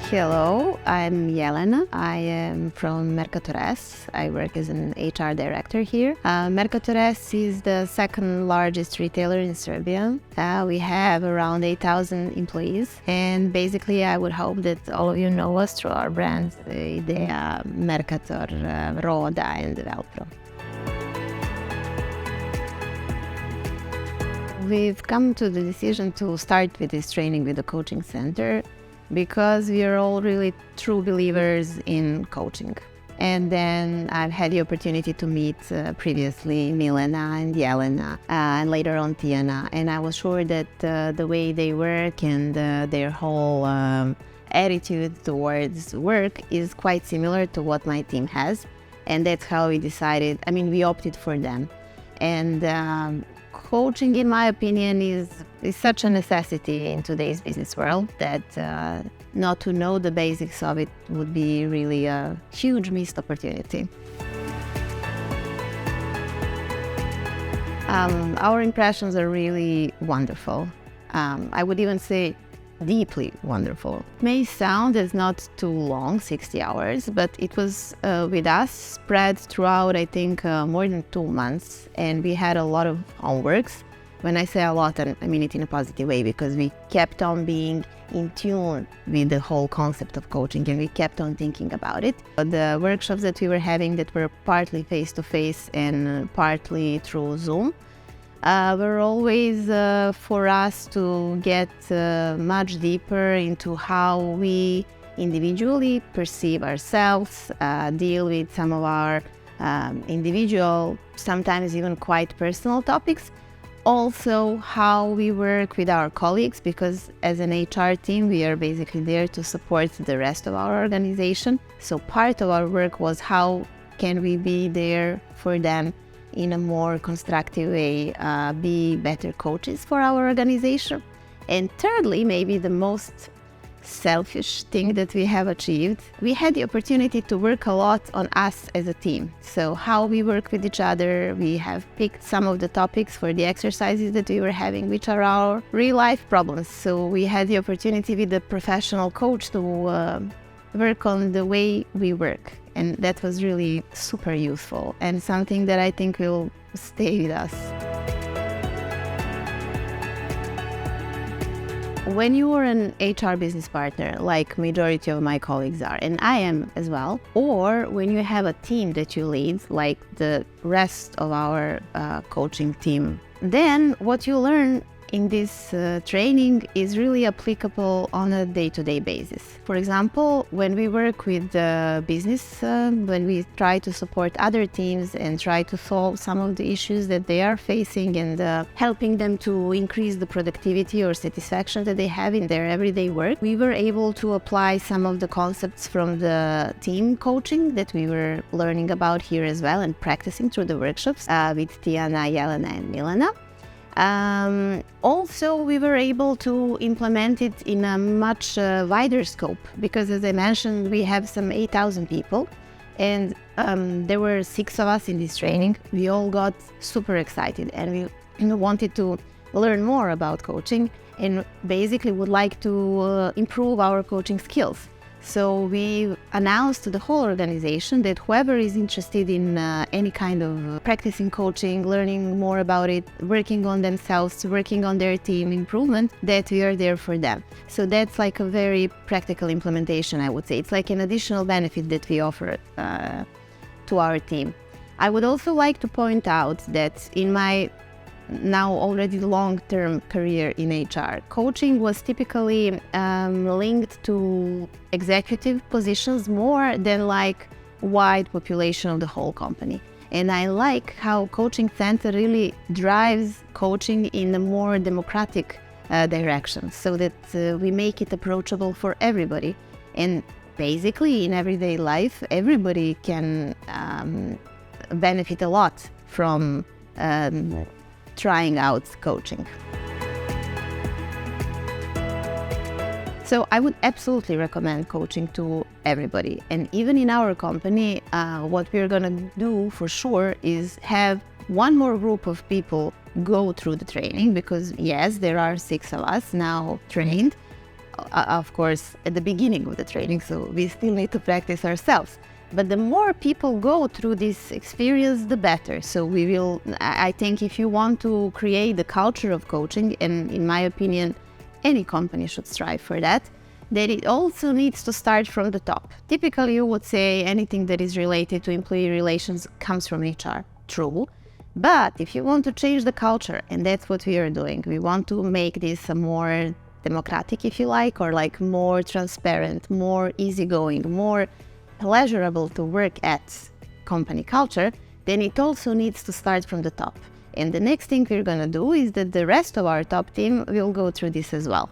Hello, I'm Jelena. I am from Mercator S. I work as an HR director here. Mercator S is the second largest retailer in Serbia. We have around 8,000 employees, and basically I would hope that all of you know us through our brands, Idea, Mercator, Roda and Velpro. We've come to the decision to start with this training with the Koučing centar because we are all really true believers in coaching. And then I've had the opportunity to meet previously Milena and Jelena and later on Tijana, and I was sure that the way they work and their whole attitude towards work is quite similar to what my team has, and that's how we decided, we opted for them. And coaching, in my opinion, is such a necessity in today's business world that not to know the basics of it would be really a huge missed opportunity. Our impressions are really wonderful. I would even say deeply wonderful. It may sound as not too long, 60 hours, but it was with us spread throughout, I think, more than 2 months, and we had a lot of homeworks. When I say a lot, I mean it in a positive way, because we kept on being in tune with the whole concept of coaching and we kept on thinking about it. The workshops that we were having that were partly face-to-face and partly through Zoom were always for us to get much deeper into how we individually perceive ourselves, deal with some of our individual, sometimes even quite personal topics. Also, how we work with our colleagues, because as an HR team, we are basically there to support the rest of our organization. So part of our work was how can we be there for them in a more constructive way, be better coaches for our organization. And thirdly, maybe the most selfish thing that we have achieved, we had the opportunity to work a lot on us as a team. So how we work with each other, we have picked some of the topics for the exercises that we were having, which are our real life problems. So we had the opportunity with the professional coach to work on the way we work. And that was really super useful and something that I think will stay with us. When you are an HR business partner, like majority of my colleagues are, and I am as well, or when you have a team that you lead, like the rest of our coaching team, then what you learn in this training is really applicable on a day-to-day basis. For example, when we work with business, when we try to support other teams and try to solve some of the issues that they are facing and helping them to increase the productivity or satisfaction that they have in their everyday work, we were able to apply some of the concepts from the team coaching that we were learning about here as well and practicing through the workshops with Tijana, Jelena and Milena. Also, we were able to implement it in a much wider scope because, as I mentioned, we have some 8,000 people and there were 6 of us in this training. We all got super excited and we wanted to learn more about coaching and basically would like to improve our coaching skills. So we announced to the whole organization that whoever is interested in any kind of practicing coaching, learning more about it, working on themselves, working on their team improvement, that we are there for them. So that's like a very practical implementation, I would say. It's like an additional benefit that we offer to our team. I would also like to point out that in my now already long-term career in HR, coaching was typically linked to executive positions more than like wide population of the whole company. And I like how Koučing centar really drives coaching in a more democratic direction so that we make it approachable for everybody. And basically in everyday life, everybody can benefit a lot from trying out coaching. So I would absolutely recommend coaching to everybody. And even in our company, what we're going to do for sure is have one more group of people go through the training because yes, there are 6 of us now trained, of course, at the beginning of the training, so we still need to practice ourselves. But the more people go through this experience, the better. So I think if you want to create the culture of coaching, and in my opinion, any company should strive for that, that it also needs to start from the top. Typically, you would say anything that is related to employee relations comes from HR. True. But if you want to change the culture, and that's what we are doing, we want to make this a more democratic, if you like, or like more transparent, more easygoing, more pleasurable to work at company culture, then it also needs to start from the top. And the next thing we're going to do is that the rest of our top team will go through this as well.